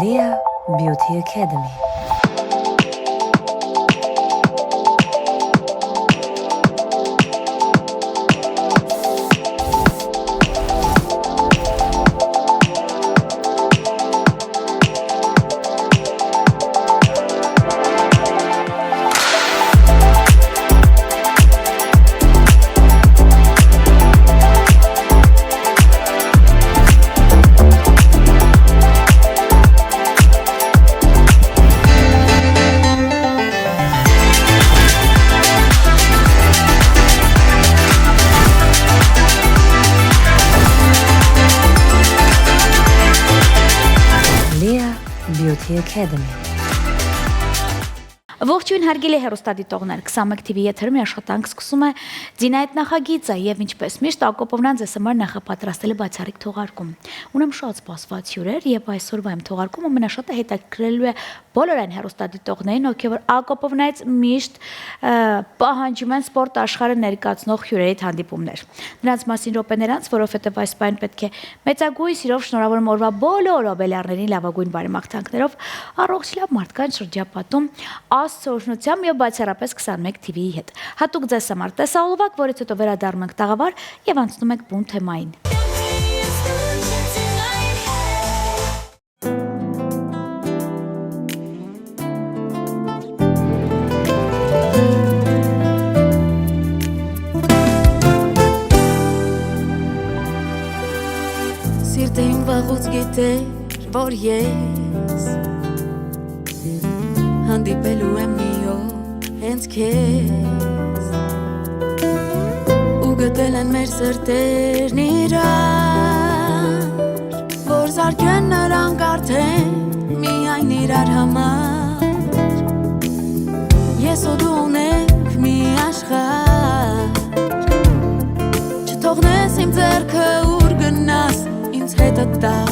Leah Beauty Academy. Beauty Academy. Ողջույն հարգելի հեռուստադիտողներ, 21 TV եթերում աշխատանք սկսում է Ձինայեթ նախագիծը եւ ինչպես միշտ Ակոպովնան ձեզ համար նախապատրաստել է բացառիկ թողարկում։ Ունեմ շատ սպասված հյուրեր եւ այսօրվա իմ թողարկումը ամենաշատը հետաքրքրելու է բոլոր այն հեռուստադիտողներին, ովքեր Ակոպովնայից միշտ պահանջում են սպորտ աշխարհը ներկայացնող հյուրերի հանդիպումներ։ Նրանց մասին րոպեներանց, որովհետեւ այս պայն պետք է մեծագույն սիրով շնորհավորում օրվա բոլոր օբելյարներին լավագույն բարեմաղթանքներով առողջ լավ մարդկանց շրջապատում Աստծո օրհնությամբ եւ բացառապես 21 TV-ի հետ։ Հատուկ ձեզ համար տեսահոլովակ, որից հետո վերադառնում ենք տաղավար եւ անցնում ենք բուն թեմային։ Սիրտը իմ վաղուց գիտեր, որ ես հանդիպելու եմ մի օր հենց քեզ ու գտել են մեր սրտերն իրար, որ զարկեն նրանք արդեն միայն իրար համար, ես ու դու ունենք մի աշխարհ, չթողնես իմ ձեռքը ուր գնաս ինձ հետը տար,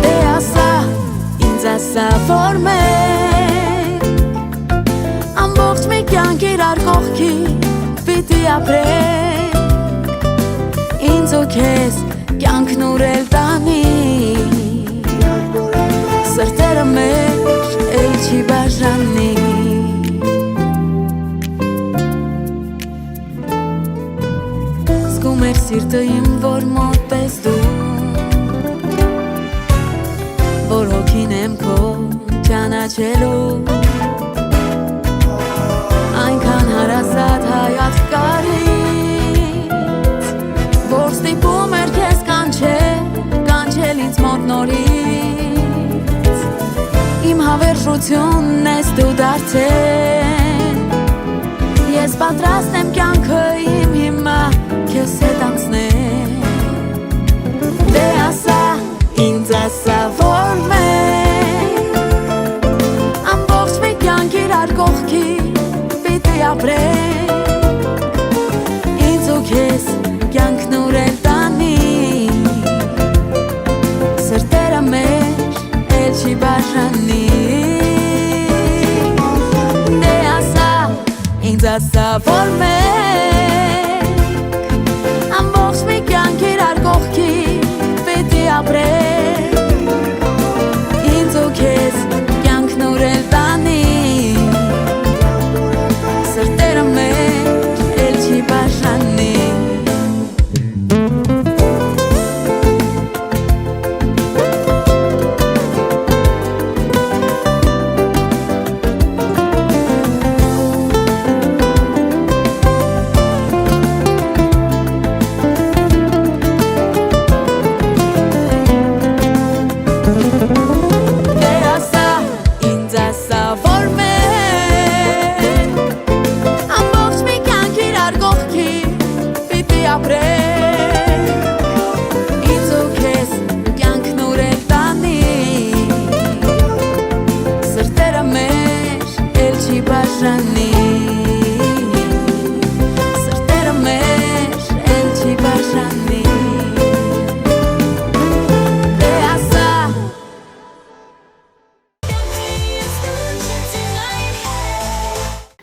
դե ասա Ասա որ մենք ամբողջ մի կյանք իրար կողքի պիտի ապրենք, ինձ ու քեզ կյանքն ուրել տանի, սրտերը մեր էլ չի բաժանի, զգում էր սիրտը իմ, որ մոտ ես դու, որ հոգին եմ քո ճանաչելու, այնքան հարազատ հայացք կարից, որ ստիպում էր քեզ կանչել ինձ մոտ նորից, իմ հավերժությունն ես դու դարձել, ես պատրաստ եմ կյանքը իմ հիմա քեզ հետ անցնել, դե ասա ինձ ասա որ մենք ամբողջ մի կյանք իրար կողքի պիտի ապրենք, ինձ ու քեզ կյանքն ուրել տանի, սրտերը մեր էլ չի բաժանի, դե ասա ինձ ասա որ մենք ամբողջ մի կյանք իրար կողքի պիտի ապրենք, ինձ ու քեզ կյանքն ուրել տանի, սրտերը մեր էլ չի բաժանի,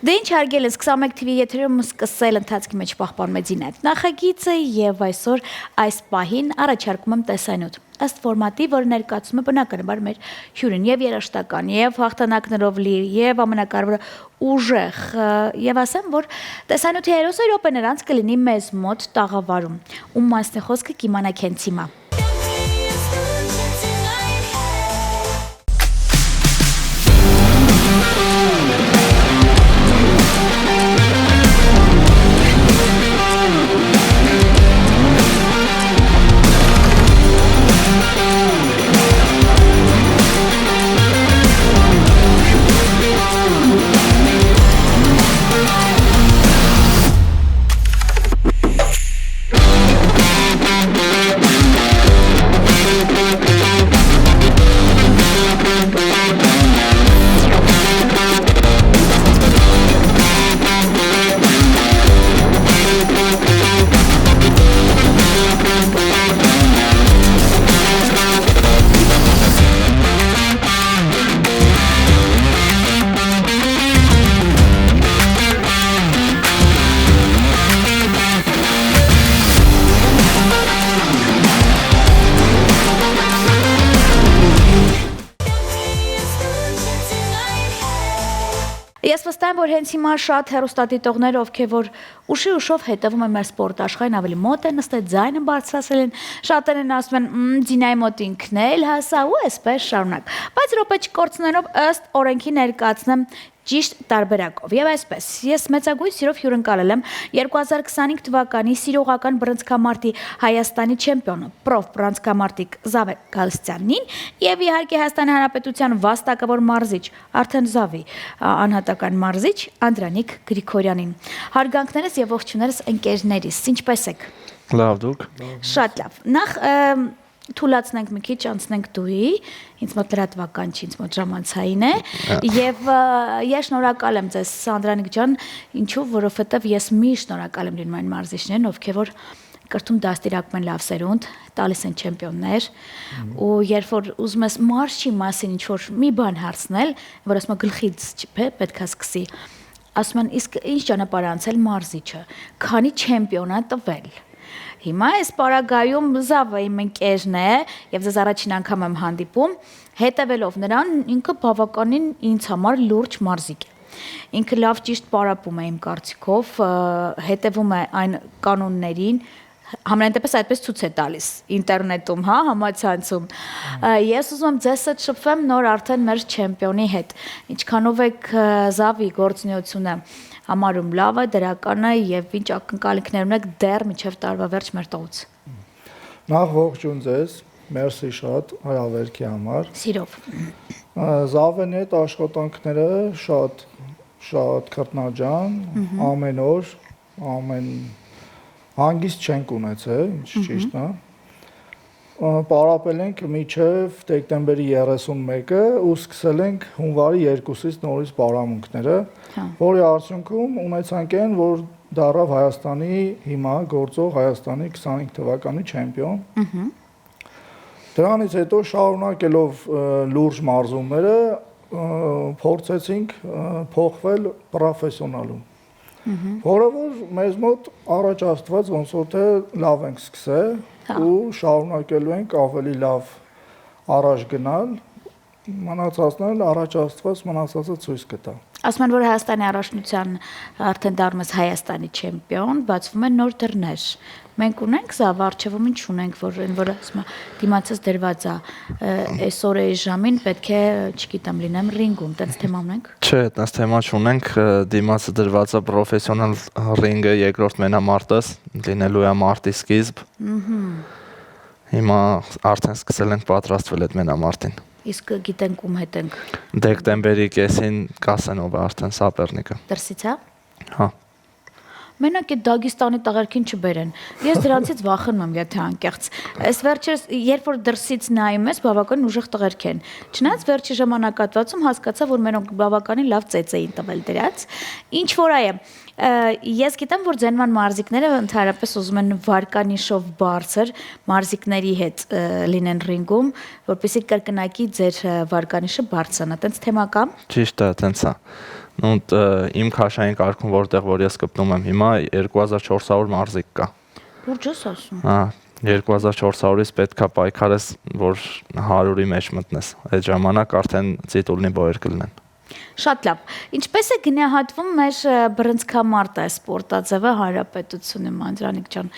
Դե ինչ հարգել ես 21 TV եթերում սկսել ընթացքի մեջ պահպանում է Ձինայեթ նախագիծը եւ այսօր այս պահին առաջարկում եմ տեսանյութ։ ըստ ֆորմատի, որը ներկայացում է բնականաբար մեր հյուրին եւ երաժշտական, եւ հաղթանակներով լի, եւ ամենակարևորը ուժեղ, եւ ասեմ, որ տեսանյութի հերոսը րոպե նրանց կլինի մեզ մոտ տաղավարում, ում մասն է խոսքը կիմանա քենցիմա։ Ես վստահ եմ, որ հենց հիմա շատ հեռուստադիտողներ, ովքեր որ ուշի ուշով հետևում են մեր սպորտ աշխարհին, ավելի մոտ են նստել, ձայնը բարձրացրել են, շատերն են ասում են Դինայի մոտ ինքն էլ հասա ու այսպես շարունակ։ Բայց րոպե չկորցնելով ըստ օրենքի ներկայացնեմ ճիշտ տարբերակով։ Եվ այսպես, ես մեծագույն սիրով հյուրընկալել եմ 2025 թվականի սիրողական բռնցքամարտի Հայաստանի չեմպիոնը, պրոֆ բռնցքամարտիկ Զավե Գալստյանին եւ իհարկե Հայաստանի Հանրապետության վաստակավոր մարզիչ, արդեն Զավի անհատական մարզիչ Անդրանիկ Գրիգորյանին։ Հարգանքներս եւ ողջույններս ընկերներիս, ինչպե՞ս եք։ Լավ դուք։ Շատ լավ։ Նախ թուլացնենք մի քիչ, անցնենք դուի, ինձ մոտ լրատվական չի, ինձ մոտ ժամանցային է, եւ ես շնորհակալ եմ ձեզ Անդրանիկ ջան, ինչու, որովհետեւ ես միշտ շնորհակալ եմ լինում այն մարզիչներին, ովքեր որ կրթում դաստիարակում են լավ սերունդ, տալիս են չեմպիոններ, ու երբ որ ուզում ես մարզչի մասին ինչ որ մի բան հարցնել, որ ասում գլխից պետք է սկսի, ասում են իսկ ինչ ճանապարհ անցել մարզիչը, քանի չեմպիոնա տվել։ Հիմա այս պարագայում Զավը իմ ընկերն է եւ ձեզ առաջին անգամ եմ հանդիպում, հետևելով նրան ինքը բավականին ինձ համար լուրջ մարզիկ է։ Ինքը լավ ճիշտ պարապում է իմ կարծիքով, հետևում է այն կանոններին, համենայն դեպս այդպես ցույց է տալիս ինտերնետում, հա, համացանցում։ Ես ուզում եմ ձեզ հետ շփվեմ նոր արդեն մեր չեմպիոնի հետ։ Ինչքանով եք Զավի գործունեությունը համարում լավը, դրական է եւ ինչ ակնկալիքներ ունեք դեռ մինչեւ տարվա վերջ մեր տողից։ Նախ ողջույն ձեզ, մերսի շատ հրավերքի համար։ Սիրով։ Զավենի հետ աշխատանքները շատ քրտնաջան, ամեն օր, ամեն հանգիստ չենք ունեցել, ինչ ճիշտ է։ Պարապել ենք մինչև դեկտեմբերի 31-ը ու սկսել ենք հունվարի 2-ից նորից պարամունքները, որի արդյունքում ունեցանք այն, որ դառավ Հայաստանի հիմա գործող Հայաստանի 25 թվականի չեմպիոն։ Դրանից հետո շարունակելով լուրջ մարզումները փորձեցինք փոխվել պրոֆեսիոնալում, որը որ մեզ մոտ առաջ աստված ոնց որ թե լավ ենք սկսել ու շարունակելու ենք ավելի լավ առաջ գնալ, մնացածն էլ առաջ աստված մնացածը ցույց կտա։ Ասում են, որ Հայաստանի առաջնության արդեն դառնում է Հայաստանի չեմպիոն, բացվում են նոր դռներ։ Մենք ունենք Զավ արխիվում ինչ ունենք, որ ասում է դիմացած դրված է այսօր այս ժամին պետք է, չգիտեմ, լինեմ ռինգում, տենց թեմա ունենք։ Չէ, տենց թեմա չունենք, դիմացը դրված է պրոֆեսիոնալ ռինգը երկրորդ մենամարտս, լինելու է մարտի սկիզբ։ Հիմա արդեն սկսել ենք պատրաստվել այդ մենամարտին։ Իսկ գիտենք ում հետ ենք։ Դեկտեմբերի կեսին կասենով է արդեն Սապերնիկը։ Դրսից է։ Հա։ Մենակ այդ Դագստանի տղերքին չբերեն։ Ես դրանցից վախենում եմ, եթե անկեղծ։ Այս վերջերս, երբ որ դրսից նայում ես, բավական ուժեղ տղերք են։ Չնայած վերջի ժամանակատվածում հասկացա, որ մենոնք բավականին լավ ծեծ էին տվել դրած։ Ինչ որ այ է, ես գիտեմ, որ ձենման մարզիկները ընդհանրապես ուզում են վարկանիշով բարձր մարզիկների հետ լինեն ռինգում, որպեսզի կրկնակի ձեր վարկանիշը բարձրանա։ Տենց թեմա կա։ Ճիշտ է, տենց է։ Նույն իմ քաշային կարգում որտեղ որ ես կպնում եմ հիմա 2400 մարզիկ կա։ Ուրջ ես ասում։ Հա, 2400-ից պետքա պայքարես, որ 100-ի մեջ մտնես։ Այդ ժամանակ արդեն տիտուլնի բոյեր կլինեն։ Շատ լավ։ Ինչպես է գնահատվում մեր բռնցքամարտը սպորտաձևը Հանրապետությունում, Անդրանիկ ջան,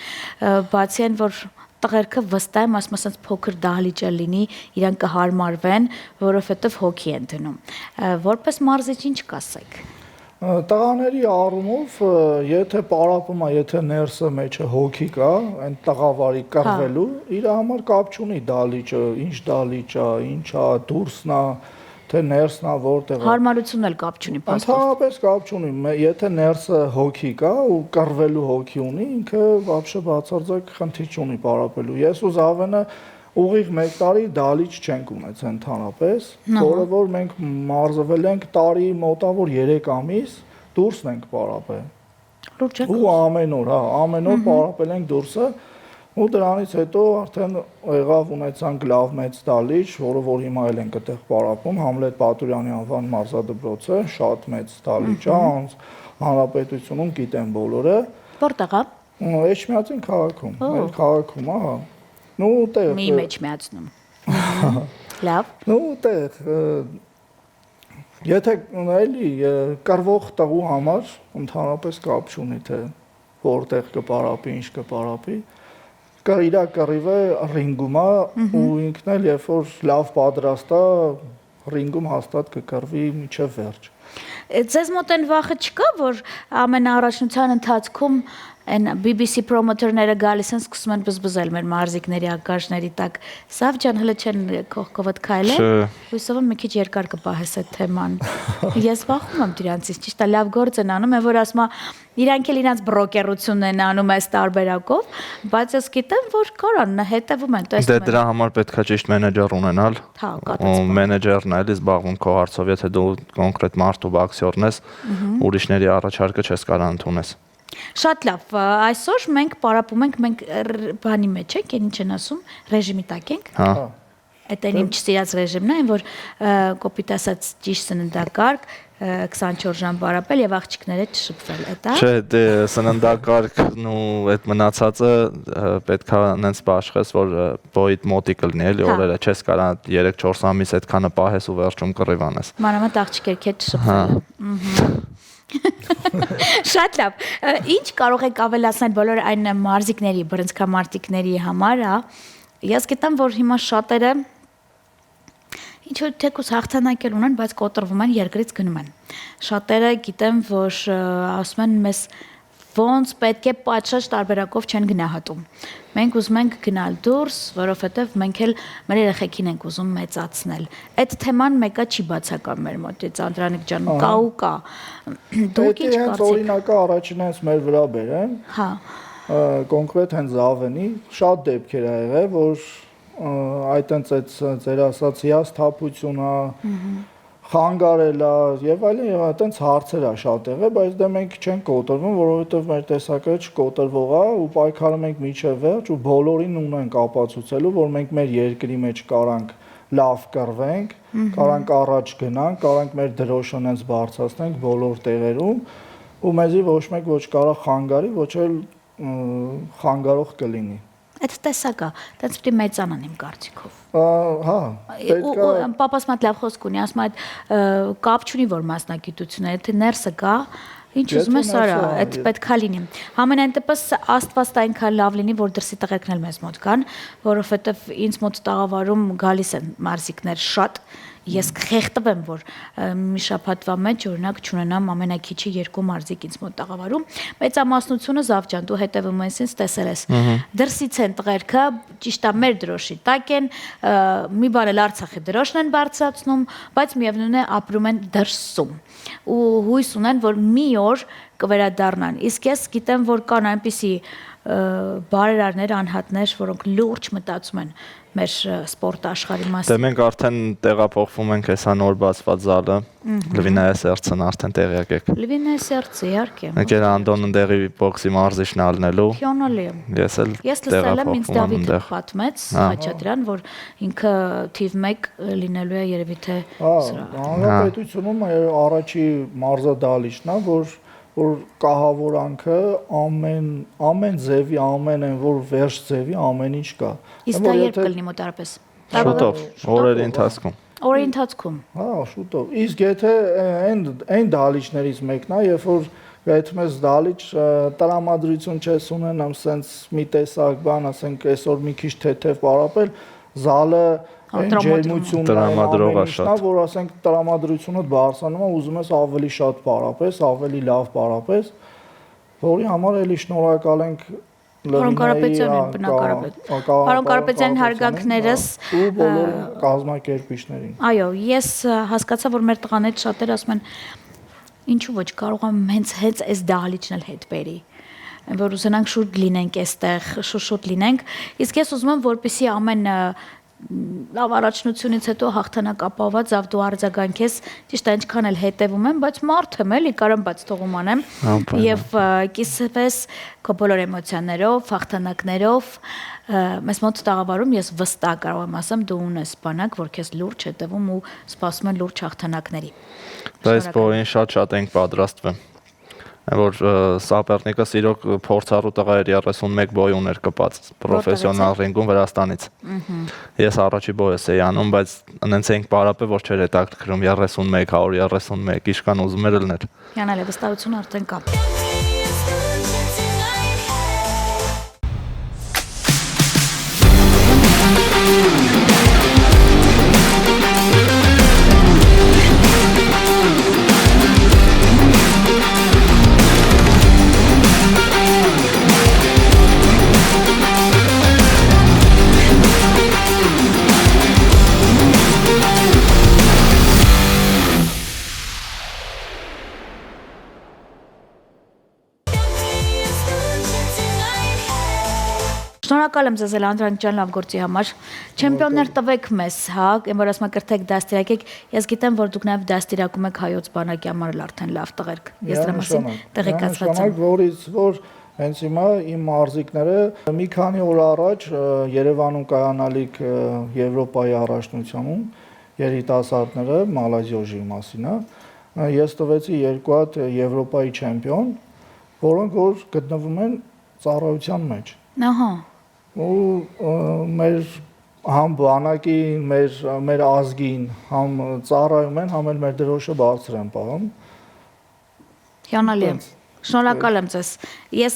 բացի այն, որ տղերքը վստահ եմ, ասում ասած փոքր դահլիճը լինի, իրան կհարմարվեն, որովհետև հոգի են դնում։ Որպես մարզիչ ինչ կասեք։ Տղաների առումով, եթե պարապում է, եթե ներսը մեջը հոգի կա, այն տղավարի կռվելու, իր համար կապ չունի դահլիճը, ինչ դահլիճ է, ինչ է, դուրսն է, թե ներսն է, որտեղ է։ Հարմարությունն էլ կապ չունի, Ընդհանրապես կապ չունի, եթե ներսը հոգի կա ու կռվելու հոգի ունի, ինքը вообще բացարձակ խնդիր չունի պարապելու։ Ես ու Զավենը ուղիղ 1 տարի դահլիճ չենք ունեցել ընդհանրապես, որը որ մենք մարզվել ենք տարի մոտավոր 3 ամիս, դուրսն ենք պարապել։ Լուրջ է։ Ու ամեն օր, հա, ամեն օր պարապել ենք դուրսը, ու դրանից հետո արդեն եղավ ունեցանք լավ մեծ դահլիճ, որը որ հիմա էլ ենք այդտեղ պարապում, Համլետ Պատուրյանի անվան մարզադպրոցը, շատ մեծ դահլիճ է, հանրապետությունում գիտեն բոլորը։ Որտեղ է։ Էջմիածին քաղաքում, մեր քաղաքում, հա։ Ну, տեղ։ Մի մեջ միացնում։ Լավ։ Ну, տեղ։ Եթե էլի կռվող տղու համար ընդհանրապես կապ չունի թե որտեղ կպարապի, ինչ կպարապի, իր կռիվը ռինգում է ու ինքն էլ երբ որ լավ պատրաստ է, ռինգում հաստատ կկռվի մինչև վերջ։ Ձեզ մոտ այն վախը չկա, որ ամենաառաջնության ընթացքում այն BBC պրոմոտորները գալիս են սկսում են բզբզել մեր մարզիկների ակաշների տակ։ Սավ ջան, հələ չեն կողքովդ քայլել։ Հույսով եմ մի քիչ երկար կպահես այդ թեման։ Ես վախում եմ դրանցից, ճիշտ է, լավ գործ են անում, որ ասում է իրանք էլ իրանց բրոկերությունն են անում այս տարբերակով, բայց ես գիտեմ, որ կարան հետևում են, տեսնում են։ Դե դրա համար պետքա ճիշտ մենեջեր ունենալ։ Հա, ու մենեջերն էլի զբաղվում քո հարցով, եթե դու կոնկրետ մարդ ու բոքսյորն ես, ուրիշների առաջարկը չես կարող ընդունես։ Շատ լավ, այսօր մենք պարապում ենք, մենք բանի մեջ ենք, ինչ են ասում, ռեժիմի տակ ենք։ Հա։ Այդ այն իմ չսիրած ռեժիմն է, որ կոպիտ ասած ճիշտ սննդակարգ 24 ժամ պարապել եւ աղջիկները չշփվել, էտա։ Չէ, դե սննդակարգն ու այդ մնացածը պետքա նենց բաշխես, որ բոյիդ մոտիկ լինի, էլի օրերը չես կարող 3-4 ամիս այդքանը պահես ու վերջում կռիվ անես։ Մանավանդ աղջիկերքի հետ չշփվել։ Շատ լավ։ Ինչ կարող եք ավելացնել բոլոր այն մարզիկների, բռնցքամարտիկների համար, ես գիտեմ, որ հիմա շատերը ինչ որ թեկուզ հաղթանակել ունեն, բայց կոտրվում են, երկրից գնում են։ Շատերը գիտեմ, որ ասում են մեզ ոնց պետք է պատշաճ տարբերակով չեն գնահատում։ Մենք ուզում ենք գնալ դուրս, որովհետև մենք էլ մեր երեխեքին ենք ուզում մեծացնել։ Այդ թեման մեկը չի բացակայում մեր մոտից, Անդրանիկ ջան, կա ու կա։ Դուք ինչ կարծիք։ Օրինակը առաջին հենց մեր վրա բերեմ։ Հա։ Կոնկրետ հենց Զավենի շատ դեպքեր ա եղել, որ այտենց այդ ձեր ասած հիասթափությունը խանգարել է եւ այլն եւ այտենց հարցեր ա շատ եղել, բայց դե մենք չենք կոտրվում, որովհետեւ մեր տեսակը չկոտրվող է ու պայքարում ենք միջև վերջ ու բոլորին ունենք ապացուցելու, որ մենք մեր երկրի մեջ կարանք լավ կռվենք, կարանք առաջ գնանք, կարանք մեր դրոշը հենց բարձրացնենք բոլոր տեղերում ու մեզի ոչ մեկ ոչ կարող խանգարի, ոչ էլ խանգարող կլինի։ Այդ տեսակը, դից պիտի մեծանան իմ կարծիքով։ Հա, պետք է պապաս մատ լավ խոսք ունի, ասում այդ կապ չունի որ մասնակցությունը, եթե ներսը կա, ինչ ուզում ես արա, այդ պետքա լինի։ Համենայն դեպս Աստված տա այնքան լավ լինի, որ դրսի տղերքն էլ մեզ մոտ կան, որովհետև ինձ մոտ տաղավարում գալիս են մարզիկներ շատ, ես խեղդվեմ, որ մի շաբաթվա մեջ օրինակ չունենամ ամենակիչի 2 մարզիկ ինձ մոտ տաղավարում, մեծամասնությունը Զավ ջան, դու հետևում ես ինձ, տեսել ես։ Դրսից են տղերքը, ճիշտ է մեր դրոշի տակ են, մի բան էլ Արցախի դրոշն են բարձրացնում, բայց միևնույն է ապրում են դրսում։ Ու հույս ունեն, որ մի օր կվերադառնան։ Իսկ ես գիտեմ, որ կան այնպիսի բարերարներ, անհատներ, որոնք լուրջ մտածում են մեր սպորտ աշխարհի մասին։ Դե մենք արդեն տեղափոխվում ենք հեսա նոր բացված զալը, Լվինայա Սերցն արդեն տեղյակ եք։ Լվինայա Սերցը, իհարկե։ Եկել Անդոն ընդեղի բոքսի մարզիչն ալնելու։ Փիոնալի։ Ես լսել եմ, ինձ Դավիթը պատմեց Խաչատրյան, որ ինքը թիվ 1 լինելու է երևի թե սրա։ Հանրապետությունում առաջի մարզադահլիճն է, որ որ կահավորանքը ամեն ձևի, ամեն այն որ վերջ ձևի ամեն ինչ կա։ Իսկ դա երբ կլինի մոտարապես։ Շուտով, օրերի ընթացքում։ Օրերի ընթացքում։ Հա, շուտով։ Իսկ եթե այն դահլիճներից մեկն է, երբ որ գայթում ես դահլիճ, տրամադրություն չես ունենամ, սենց մի տեսակ բան, ասենք այսօր մի քիչ թեթև պարապել, զալը այն ջերմությունն տրամադրողա շատ, որ ասենք տրամադրությունդ բարձրանում է, ուզում ես ավելի շատ պարապես, ավելի լավ պարապես, որի համար էլի շնորհակալ ենք Պարոն Կարապետյանը, բնակարապետ։ Պարոն Կարապետյանի հարգանքներս ու բոլոր կազմակերպիչներին։ Այո, ես հասկացա, որ մեր տղաներից շատերը ասում են ինչու ոչ կարող եմ հենց այս դահլիճն էլ հետ բերի որ ուզենանք շուտ լինենք այստեղ շուտ լինենք իսկ ես ուզում եմ որպեսզի ամեն լավ առաջնությունից հետո հաղթանակ ապահոված ավ դու արձագանքես ճիշտ է ինչքան էլ հետևում եմ բայց մարդ եմ էլի կարամ բաց թողում անեմ եւ կիսվես քո բոլոր էմոցիաներով հաղթանակներով մեզ մոտ տաղավարում ես վստահ կարող եմ ասեմ դու ունես բանակ որ քեզ լուրջ հետևում ու սպասում են լուրջ հաղթանակների Բայց բոլորին շատ ենք պատրաստվում որ Սապերնիկը իրոք փորձառու տղա էր 31 բոյ ուներ կպած պրոֆեսիոնալ ռինգում Վրաստանից։ Ես առաջի բոյս էի անում, բայց այնց էինք պարապել, որ չէր հետաքրքրում 31, 131, իշքան ուզում էր լներ։ Յանալ է վստահություն արդեն կա։ Շնորհակալ եմ ձեզ Անդրանիկ ջան լավ գործի համար։ Չեմպիոններ տվեք մեզ, հա, որ ասում կրթեք դաստիարակեք։ Ես գիտեմ, որ դուք նաև դաստիարակում եք հայոց բանակի համար արդեն լավ տղերք։ Ես դրա մասին տեղեկացված եմ։ Որից որ հենց հիմա իմ մարզիկները մի քանի օր առաջ Երևանում կայանալիք Եվրոպայի առաջնությունում երիտասարդները Մալազիոժի մասին է։ Ես տվեցի երկու հատ Եվրոպայի չեմպիոն, որոնք որ գտնվում են ծառայության մեջ։ Ահա ու մեր համ բանակին, մեր ազգին, համ ծառայում են, համ էլ մեր դրոշը բարձր են պահում։ Հիանալի է։ Շնորհակալ եմ ձեզ։ Ես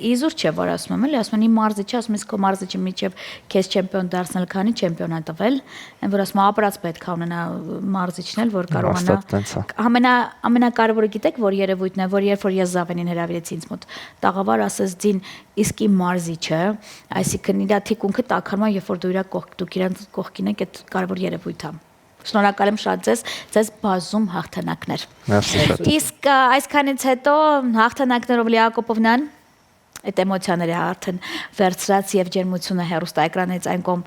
իզուր չէ որ ասում եմ, էլի ասում են իմ մարզիչը, ասում ես քո մարզիչի միջև քեզ չեմպիոն դարձնել, քանի չեմպիոն է տվել, այն որ ասում ապրած պետք է ունենա մարզիչն էլ, որ կարողանա ամենակարևորը գիտեք, որ երևույթն է, որ երբ որ ես Զավենին հրավիրեցի ինձ մոտ, տաղավար ասես ձին իսկ իմ մարզիչը, այսինքն իր թիկունքը տաքարում է, երբ որ դուք իրենց կողքին եք, այդ կարևոր երևույթ է։ Շնորհակալ եմ շատ ձեզ բազում հաղթանակներ։ Իսկ այսքանից հետո հաղթանակներով Լիա Հակոբովնան այդ էմոցիաները արդեն վերցրած եւ ջերմությունը հեռուստաէկրանից այն կողմ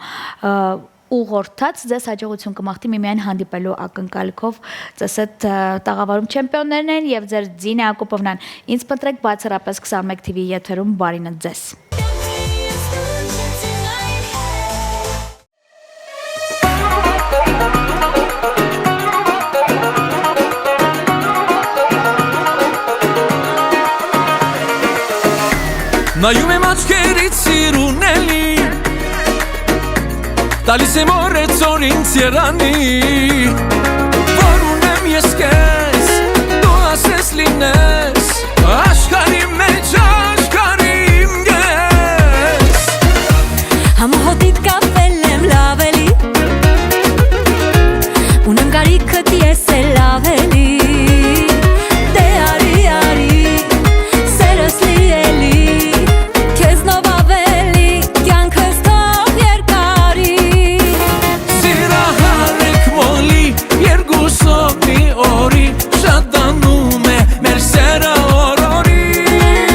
ուղղորդած ձեզ հաջողություն կմաղթի միմիայն հանդիպելու ակնկալիքով ձեզ այդ տաղավարում չեմպիոններն են եւ ձեր Զինա Հակոբովնան ինձ փնտրեք բացառապես 21 TV եթերում բարինը ձեզ Նայում եմ աչքերից սիրուն էլի Տալիս եմ օրեց ինձ երանի Որ ունեմ ես կեզ Դու ասես լինես Աշխարի մեջ աշխարիմ ես Համահոտիտ կապել եմ լավ էլի Ունեմ կարիքըտ ես էլ լավ էլի Դե արի Սերս լի էլի Սովնի օրի շատանում է մեր սերը օրորի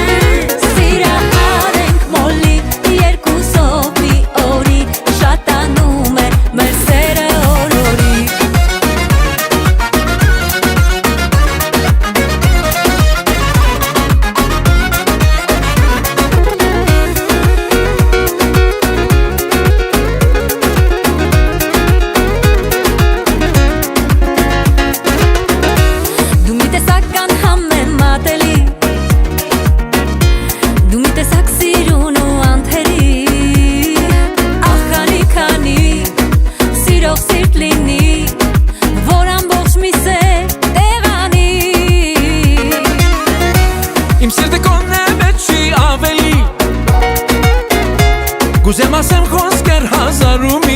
Կուզեմ ասեմ խոսքեր հազարում